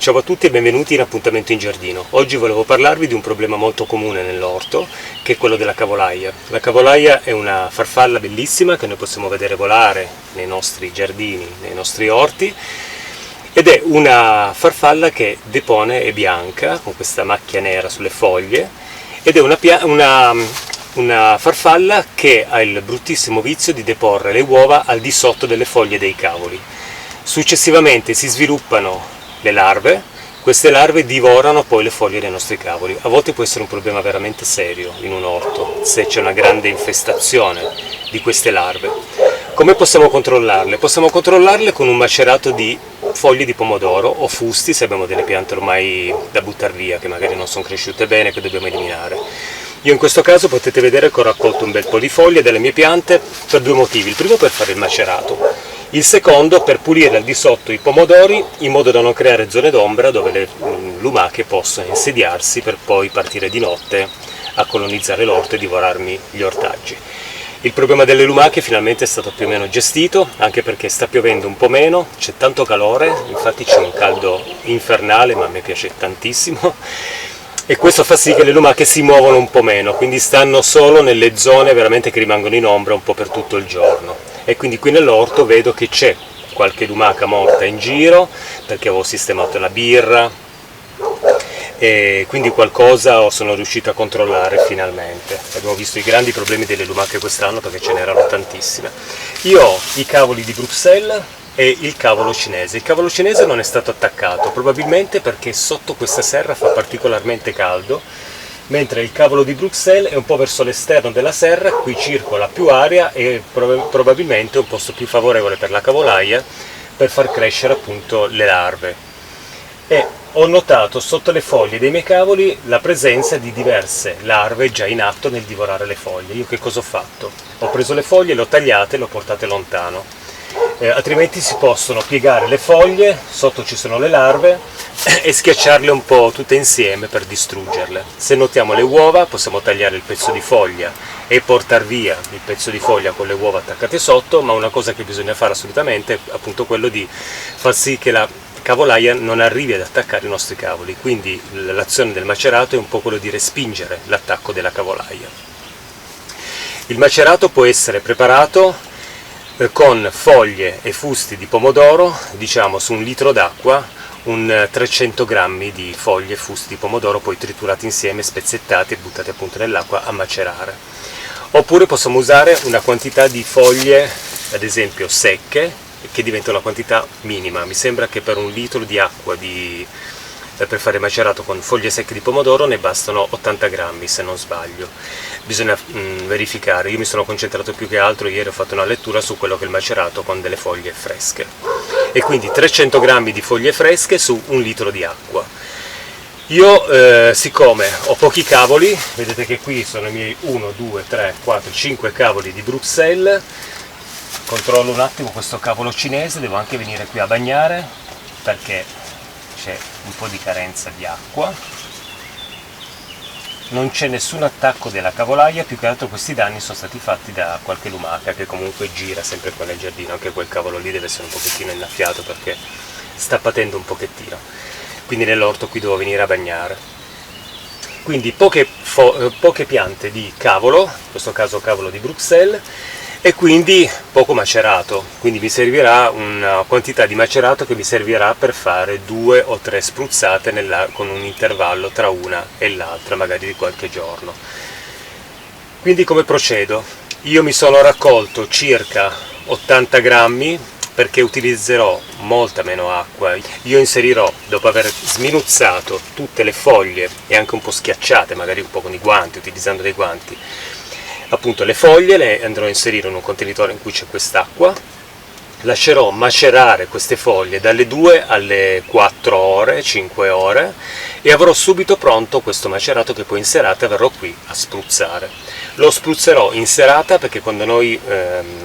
Ciao a tutti e benvenuti in Appuntamento in Giardino. Oggi volevo parlarvi di un problema molto comune nell'orto, che è quello della cavolaia. La cavolaia è una farfalla bellissima che noi possiamo vedere volare nei nostri giardini, nei nostri orti, ed è una farfalla che depone, è bianca, con questa macchia nera sulle foglie, ed è una farfalla che ha il bruttissimo vizio di deporre le uova al di sotto delle foglie dei cavoli. Successivamente si sviluppano le larve, queste larve divorano poi le foglie dei nostri cavoli. A volte può essere un problema veramente serio in un orto, se c'è una grande infestazione di queste larve. Come possiamo controllarle? Possiamo controllarle con un macerato di foglie di pomodoro o fusti, se abbiamo delle piante ormai da buttare via, che magari non sono cresciute bene, che dobbiamo eliminare. Io in questo caso potete vedere che ho raccolto un bel po' di foglie delle mie piante per due motivi. Il primo per fare il macerato. Il secondo per pulire al di sotto i pomodori in modo da non creare zone d'ombra dove le lumache possono insediarsi per poi partire di notte a colonizzare l'orto e divorarmi gli ortaggi. Il problema delle lumache finalmente è stato più o meno gestito, anche perché sta piovendo un po' meno, c'è tanto calore, infatti c'è un caldo infernale, ma a me piace tantissimo, e questo fa sì che le lumache si muovono un po' meno, quindi stanno solo nelle zone veramente che rimangono in ombra un po' per tutto il giorno. E quindi qui nell'orto vedo che c'è qualche lumaca morta in giro, perché avevo sistemato la birra, e quindi qualcosa sono riuscito a controllare finalmente. Abbiamo visto i grandi problemi delle lumache quest'anno perché ce n'erano tantissime. Io ho i cavoli di Bruxelles e il cavolo cinese. Il cavolo cinese non è stato attaccato, probabilmente perché sotto questa serra fa particolarmente caldo, mentre il cavolo di Bruxelles è un po' verso l'esterno della serra, qui circola più aria e probabilmente è un posto più favorevole per la cavolaia per far crescere appunto le larve. E ho notato sotto le foglie dei miei cavoli la presenza di diverse larve già in atto nel divorare le foglie. Io che cosa ho fatto? Ho preso le foglie, le ho tagliate e le ho portate lontano. Altrimenti si possono piegare le foglie, sotto ci sono le larve, e schiacciarle un po' tutte insieme per distruggerle. Se notiamo le uova possiamo tagliare il pezzo di foglia e portare via il pezzo di foglia con le uova attaccate sotto, ma una cosa che bisogna fare assolutamente è appunto quello di far sì che la cavolaia non arrivi ad attaccare i nostri cavoli, quindi l'azione del macerato è un po' quello di respingere l'attacco della cavolaia. Il macerato può essere preparato con foglie e fusti di pomodoro, diciamo su 1 litro d'acqua, 300 grammi di foglie e fusti di pomodoro, poi triturati insieme, spezzettati e buttati appunto nell'acqua a macerare. Oppure possiamo usare una quantità di foglie, ad esempio secche, che diventa una quantità minima. Mi sembra che per 1 litro di acqua per fare macerato con foglie secche di pomodoro ne bastano 80 grammi, se non sbaglio. Bisogna verificare. Io mi sono concentrato più che altro, ieri ho fatto una lettura su quello che è il macerato con delle foglie fresche, e quindi 300 grammi di foglie fresche su 1 litro di acqua. Io siccome ho pochi cavoli, vedete che qui sono i miei 1, 2, 3, 4, 5 cavoli di Bruxelles, controllo un attimo questo cavolo cinese, devo anche venire qui a bagnare perché c'è un po' di carenza di acqua. Non c'è nessun attacco della cavolaia, più che altro questi danni sono stati fatti da qualche lumaca che comunque gira sempre qua nel giardino. Anche quel cavolo lì deve essere un pochettino innaffiato perché sta patendo un pochettino, quindi nell'orto qui devo venire a bagnare. Quindi poche piante di cavolo, in questo caso cavolo di Bruxelles, e quindi poco macerato, quindi mi servirà una quantità di macerato che mi servirà per fare 2 o 3 spruzzate con un intervallo tra una e l'altra, magari di qualche giorno. Quindi come procedo? Io mi sono raccolto circa 80 grammi perché utilizzerò molta meno acqua. Io inserirò, dopo aver sminuzzato tutte le foglie e anche un po' schiacciate, magari un po' con i guanti, utilizzando dei guanti, appunto le foglie le andrò a inserire in un contenitore in cui c'è quest'acqua, lascerò macerare queste foglie dalle 2 alle 4 ore, 5 ore, e avrò subito pronto questo macerato che poi in serata verrò qui a spruzzare. Lo spruzzerò in serata perché quando noi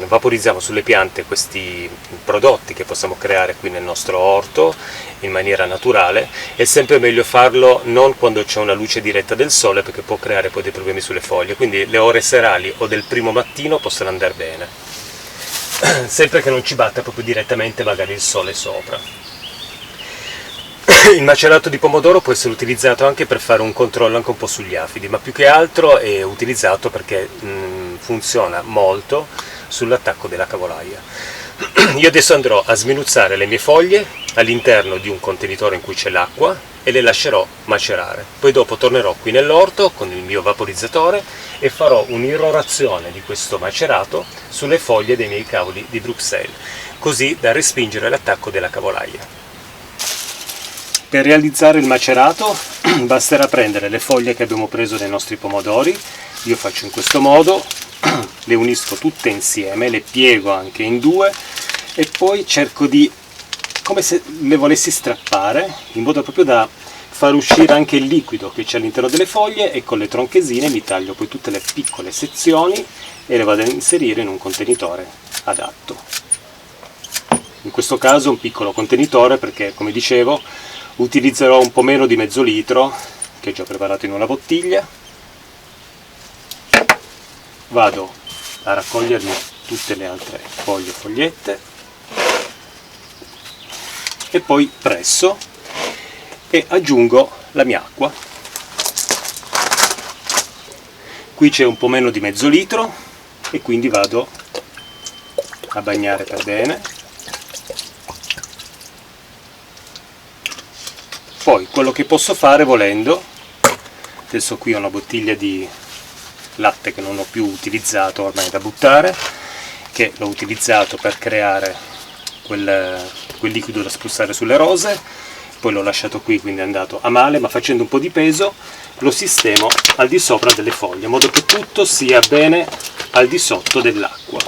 vaporizziamo sulle piante questi prodotti che possiamo creare qui nel nostro orto in maniera naturale, è sempre meglio farlo non quando c'è una luce diretta del sole perché può creare poi dei problemi sulle foglie, quindi le ore serali o del primo mattino possono andare bene, sempre che non ci batta proprio direttamente magari il sole sopra. Il macerato di pomodoro può essere utilizzato anche per fare un controllo anche un po' sugli afidi, ma più che altro è utilizzato perché funziona molto sull'attacco della cavolaia. Io adesso andrò a sminuzzare le mie foglie all'interno di un contenitore in cui c'è l'acqua e le lascerò macerare. Poi dopo tornerò qui nell'orto con il mio vaporizzatore e farò un'irrorazione di questo macerato sulle foglie dei miei cavoli di Bruxelles, così da respingere l'attacco della cavolaia. Per realizzare il macerato basterà prendere le foglie che abbiamo preso dai nostri pomodori. Io faccio in questo modo, le unisco tutte insieme, le piego anche in due e poi cerco di, come se le volessi strappare, in modo proprio da far uscire anche il liquido che c'è all'interno delle foglie, e con le tronchesine mi taglio poi tutte le piccole sezioni e le vado a inserire in un contenitore adatto. In questo caso un piccolo contenitore perché, come dicevo, utilizzerò un po' meno di mezzo litro che ho già preparato in una bottiglia. Vado a raccogliermi tutte le altre foglie e fogliette e poi presso e aggiungo la mia acqua. Qui c'è un po' meno di mezzo litro e quindi vado a bagnare per bene. Poi quello che posso fare volendo, adesso qui ho una bottiglia di latte che non ho più utilizzato, ormai da buttare, che l'ho utilizzato per creare quel liquido da spruzzare sulle rose, poi l'ho lasciato qui, quindi è andato a male, ma facendo un po' di peso lo sistemo al di sopra delle foglie, in modo che tutto sia bene al di sotto dell'acqua.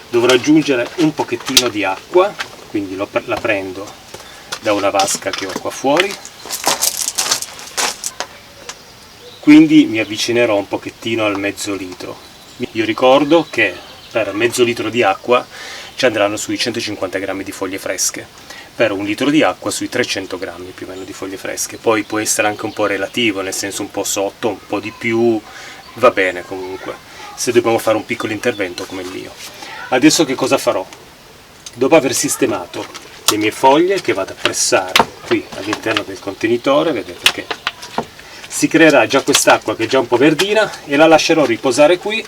Dovrò aggiungere un pochettino di acqua, quindi la prendo da una vasca che ho qua fuori, quindi mi avvicinerò un pochettino al mezzo litro. Io ricordo che per mezzo litro di acqua ci andranno sui 150 grammi di foglie fresche, per un litro di acqua sui 300 grammi più o meno di foglie fresche. Poi può essere anche un po' relativo, nel senso un po' sotto, un po' di più, va bene comunque, se dobbiamo fare un piccolo intervento come il mio. Adesso che cosa farò? Dopo aver sistemato le mie foglie, che vado a pressare qui all'interno del contenitore, vedete che si creerà già quest'acqua che è già un po' verdina, e la lascerò riposare qui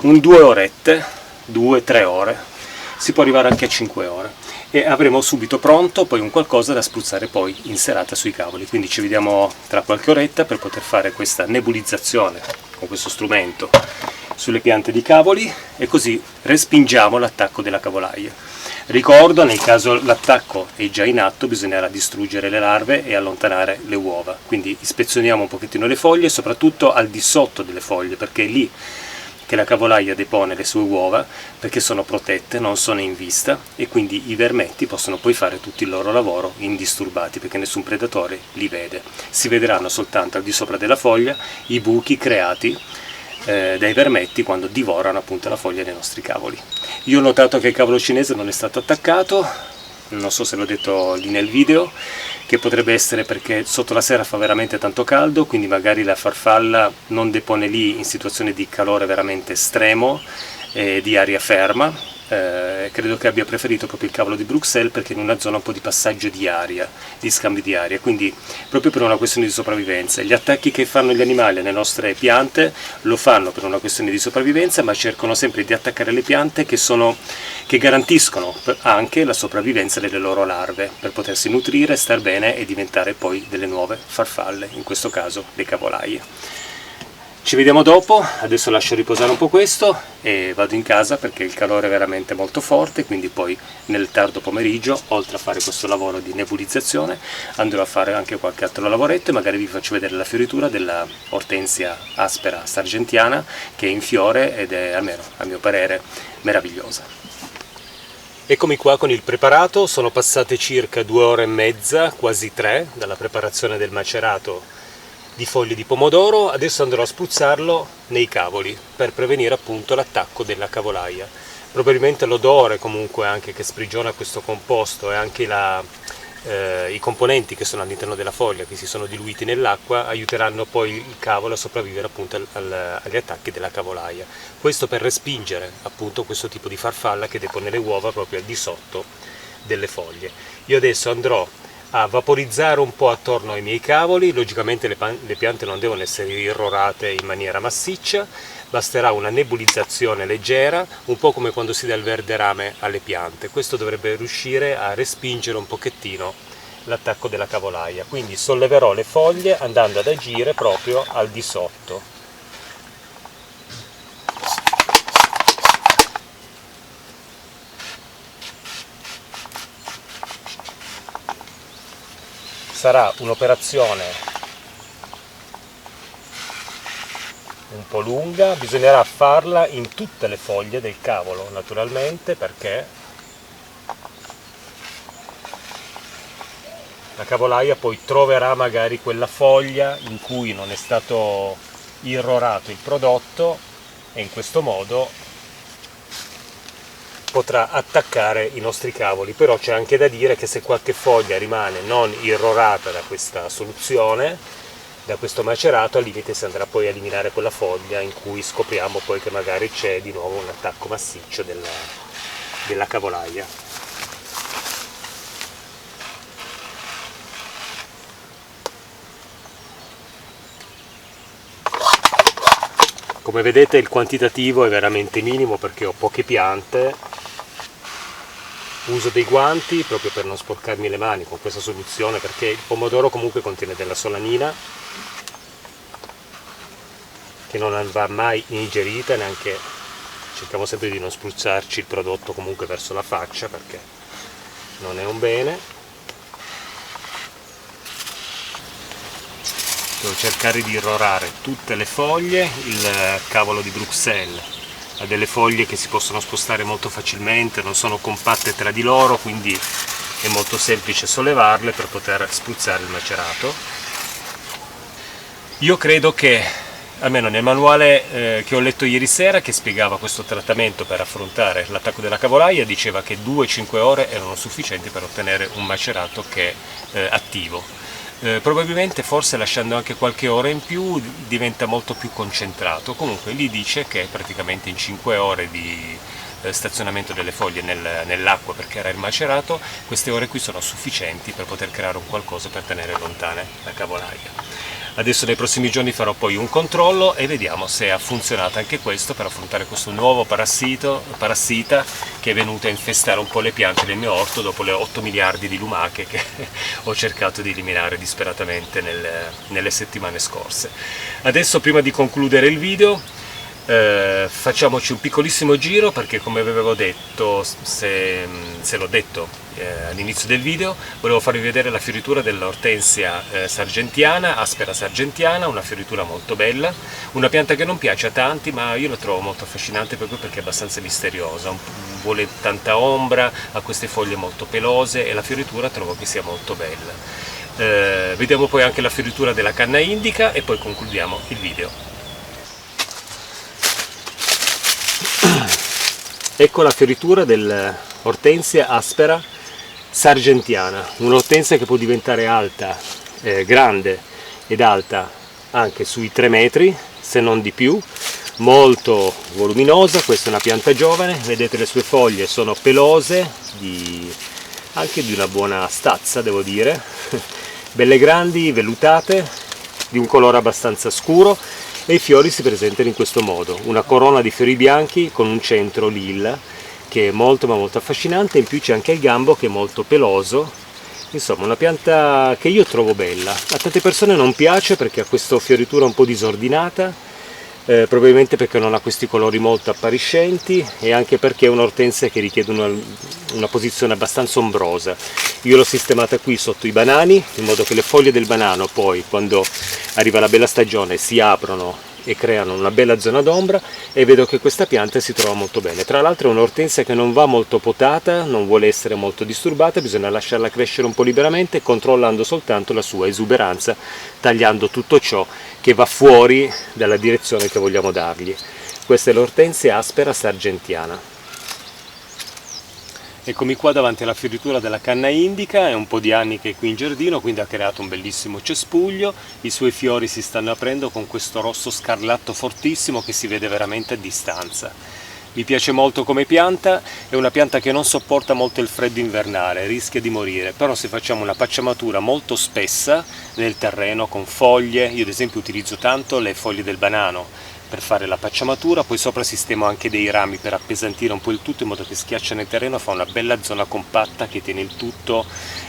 un 2 orette, 2-3 ore, si può arrivare anche a 5 ore, e avremo subito pronto poi un qualcosa da spruzzare poi in serata sui cavoli. Quindi ci vediamo tra qualche oretta per poter fare questa nebulizzazione con questo strumento sulle piante di cavoli, e così respingiamo l'attacco della cavolaia. Ricordo, nel caso l'attacco è già in atto, bisognerà distruggere le larve e allontanare le uova, quindi ispezioniamo un pochettino le foglie, soprattutto al di sotto delle foglie, perché è lì che la cavolaia depone le sue uova, perché sono protette, non sono in vista, e quindi i vermetti possono poi fare tutto il loro lavoro indisturbati, perché nessun predatore li vede. Si vedranno soltanto al di sopra della foglia i buchi creati dai vermetti quando divorano appunto la foglia dei nostri cavoli. Io ho notato che il cavolo cinese non è stato attaccato, non so se l'ho detto lì nel video, che potrebbe essere perché sotto la sera fa veramente tanto caldo, quindi magari la farfalla non depone lì in situazioni di calore veramente estremo e di aria ferma. Credo che abbia preferito proprio il cavolo di Bruxelles perché in una zona un po' di passaggio di aria, di scambi di aria, quindi proprio per una questione di sopravvivenza. Gli attacchi che fanno gli animali alle nostre piante lo fanno per una questione di sopravvivenza, ma cercano sempre di attaccare le piante che garantiscono anche la sopravvivenza delle loro larve, per potersi nutrire, star bene e diventare poi delle nuove farfalle, in questo caso le cavolaie. Ci vediamo dopo, adesso lascio riposare un po' questo e vado in casa perché il calore è veramente molto forte, quindi poi nel tardo pomeriggio, oltre a fare questo lavoro di nebulizzazione, andrò a fare anche qualche altro lavoretto e magari vi faccio vedere la fioritura della ortensia aspera sargentiana, che è in fiore ed è, almeno a mio parere, meravigliosa. Eccomi qua con il preparato, sono passate circa 2 ore e mezza, quasi 3, dalla preparazione del macerato di foglie di pomodoro. Adesso andrò a spruzzarlo nei cavoli per prevenire appunto l'attacco della cavolaia. Probabilmente l'odore comunque anche che sprigiona questo composto e anche i componenti che sono all'interno della foglia, che si sono diluiti nell'acqua, aiuteranno poi il cavolo a sopravvivere appunto agli attacchi della cavolaia. Questo per respingere appunto questo tipo di farfalla che depone le uova proprio al di sotto delle foglie. Io adesso andrò a vaporizzare un po' attorno ai miei cavoli. Logicamente le piante non devono essere irrorate in maniera massiccia, basterà una nebulizzazione leggera, un po' come quando si dà il verde rame alle piante. Questo dovrebbe riuscire a respingere un pochettino l'attacco della cavolaia. Quindi solleverò le foglie andando ad agire proprio al di sotto. Sarà un'operazione un po' lunga, bisognerà farla in tutte le foglie del cavolo, naturalmente, perché la cavolaia poi troverà magari quella foglia in cui non è stato irrorato il prodotto e in questo modo potrà attaccare i nostri cavoli. Però c'è anche da dire che se qualche foglia rimane non irrorata da questa soluzione, da questo macerato, al limite si andrà poi a eliminare quella foglia in cui scopriamo poi che magari c'è di nuovo un attacco massiccio della cavolaia. Come vedete il quantitativo è veramente minimo perché ho poche piante. Uso dei guanti proprio per non sporcarmi le mani con questa soluzione, perché il pomodoro comunque contiene della solanina che non va mai ingerita, neanche cerchiamo sempre di non spruzzarci il prodotto comunque verso la faccia perché non è un bene. Devo cercare di irrorare tutte le foglie. Il cavolo di Bruxelles ha delle foglie che si possono spostare molto facilmente, non sono compatte tra di loro, quindi è molto semplice sollevarle per poter spruzzare il macerato. Io credo che, almeno nel manuale che ho letto ieri sera, che spiegava questo trattamento per affrontare l'attacco della cavolaia, diceva che 2-5 ore erano sufficienti per ottenere un macerato che è attivo. Probabilmente forse lasciando anche qualche ora in più diventa molto più concentrato. Comunque lì dice che praticamente in 5 ore di stazionamento delle foglie nell'acqua per creare il macerato, queste ore qui sono sufficienti per poter creare un qualcosa per tenere lontane la cavolaia. Adesso nei prossimi giorni farò poi un controllo e vediamo se ha funzionato anche questo per affrontare questo nuovo parassita che è venuto a infestare un po' le piante del mio orto dopo le 8 miliardi di lumache che ho cercato di eliminare disperatamente nelle settimane scorse. Adesso, prima di concludere il video, facciamoci un piccolissimo giro perché, come avevo detto, se l'ho detto all'inizio del video, volevo farvi vedere la fioritura dell'ortensia sargentiana, aspera sargentiana, una fioritura molto bella, una pianta che non piace a tanti ma io la trovo molto affascinante proprio perché è abbastanza misteriosa, vuole tanta ombra, ha queste foglie molto pelose e la fioritura trovo che sia molto bella. Vediamo poi anche la fioritura della canna indica e poi concludiamo il video. Ecco la fioritura dell'ortensia aspera sargentiana, un'ortensia che può diventare alta, grande ed alta anche sui 3 metri, se non di più, molto voluminosa. Questa è una pianta giovane, vedete le sue foglie sono pelose, anche di una buona stazza devo dire, belle grandi, vellutate, di un colore abbastanza scuro, e i fiori si presentano in questo modo, una corona di fiori bianchi con un centro lilla che è molto ma molto affascinante. In più c'è anche il gambo che è molto peloso, insomma una pianta che io trovo bella. A tante persone non piace perché ha questa fioritura un po' disordinata, probabilmente perché non ha questi colori molto appariscenti e anche perché è un'ortensia che richiede una posizione abbastanza ombrosa. Io l'ho sistemata qui sotto i banani, in modo che le foglie del banano poi, quando arriva la bella stagione, si aprono e creano una bella zona d'ombra, e vedo che questa pianta si trova molto bene. Tra l'altro è un'ortensia che non va molto potata, non vuole essere molto disturbata, bisogna lasciarla crescere un po' liberamente, controllando soltanto la sua esuberanza, tagliando tutto ciò che va fuori dalla direzione che vogliamo dargli. Questa è l'ortensia aspera sargentiana. Eccomi qua davanti alla fioritura della canna indica, è un po' di anni che è qui in giardino, quindi ha creato un bellissimo cespuglio, i suoi fiori si stanno aprendo con questo rosso scarlatto fortissimo che si vede veramente a distanza. Mi piace molto come pianta, è una pianta che non sopporta molto il freddo invernale, rischia di morire, però se facciamo una pacciamatura molto spessa nel terreno con foglie, io ad esempio utilizzo tanto le foglie del banano per fare la pacciamatura, poi sopra sistemo anche dei rami per appesantire un po' il tutto in modo che schiaccia nel terreno, fa una bella zona compatta che tiene il tutto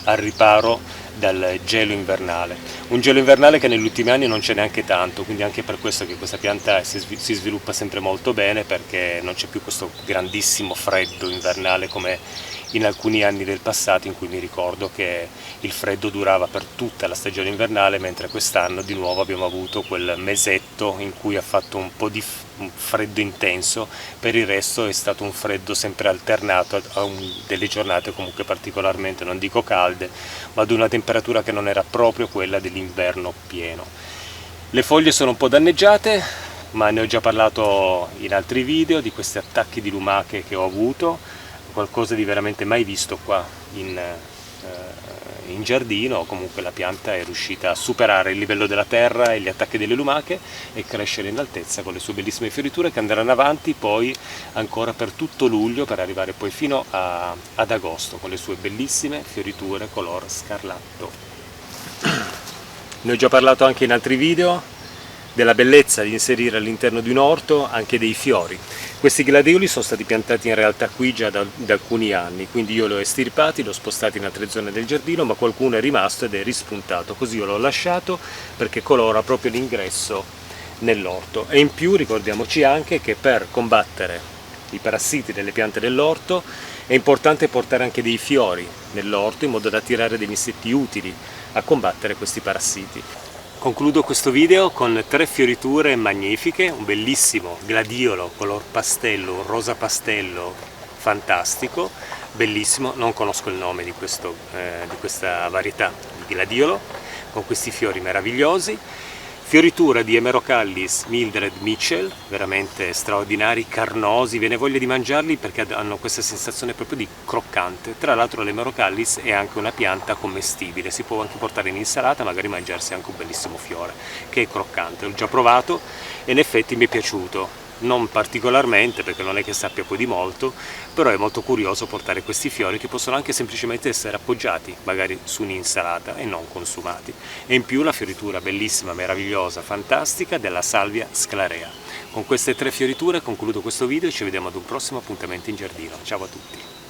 al riparo dal gelo invernale. Un gelo invernale che negli ultimi anni non c'è neanche tanto, quindi anche per questo che questa pianta si sviluppa sempre molto bene, perché non c'è più questo grandissimo freddo invernale come in alcuni anni del passato, in cui mi ricordo che il freddo durava per tutta la stagione invernale, mentre quest'anno di nuovo abbiamo avuto quel mesetto in cui ha fatto un po' di freddo intenso. Per il resto è stato un freddo sempre alternato a delle giornate comunque particolarmente, non dico calde, ma ad una temperatura che non era proprio quella dell'inverno pieno. Le foglie sono un po' danneggiate, ma ne ho già parlato in altri video di questi attacchi di lumache che ho avuto, qualcosa di veramente mai visto qua in giardino. Comunque la pianta è riuscita a superare il livello della terra e gli attacchi delle lumache e crescere in altezza con le sue bellissime fioriture che andranno avanti poi ancora per tutto luglio, per arrivare poi fino ad agosto con le sue bellissime fioriture color scarlatto. Ne ho già parlato anche in altri video della bellezza di inserire all'interno di un orto anche dei fiori. Questi gladioli sono stati piantati in realtà qui già da alcuni anni, quindi io li ho estirpati, li ho spostati in altre zone del giardino, ma qualcuno è rimasto ed è rispuntato, così io l'ho lasciato perché colora proprio l'ingresso nell'orto. E in più ricordiamoci anche che per combattere i parassiti delle piante dell'orto è importante portare anche dei fiori nell'orto in modo da attirare degli insetti utili a combattere questi parassiti. Concludo questo video con 3 fioriture magnifiche, un bellissimo gladiolo color pastello, un rosa pastello fantastico, bellissimo, non conosco il nome di questa varietà di gladiolo, con questi fiori meravigliosi. Fioritura di Hemerocallis Mildred Mitchell, veramente straordinari, carnosi, viene voglia di mangiarli perché hanno questa sensazione proprio di croccante. Tra l'altro l'Hemerocallis è anche una pianta commestibile, si può anche portare in insalata, magari mangiarsi anche un bellissimo fiore, che è croccante. L'ho già provato e in effetti mi è piaciuto. Non particolarmente, perché non è che sappia poi di molto, però è molto curioso portare questi fiori che possono anche semplicemente essere appoggiati magari su un'insalata e non consumati. E in più la fioritura bellissima, meravigliosa, fantastica della Salvia sclarea. Con queste 3 fioriture concludo questo video e ci vediamo ad un prossimo appuntamento in giardino. Ciao a tutti!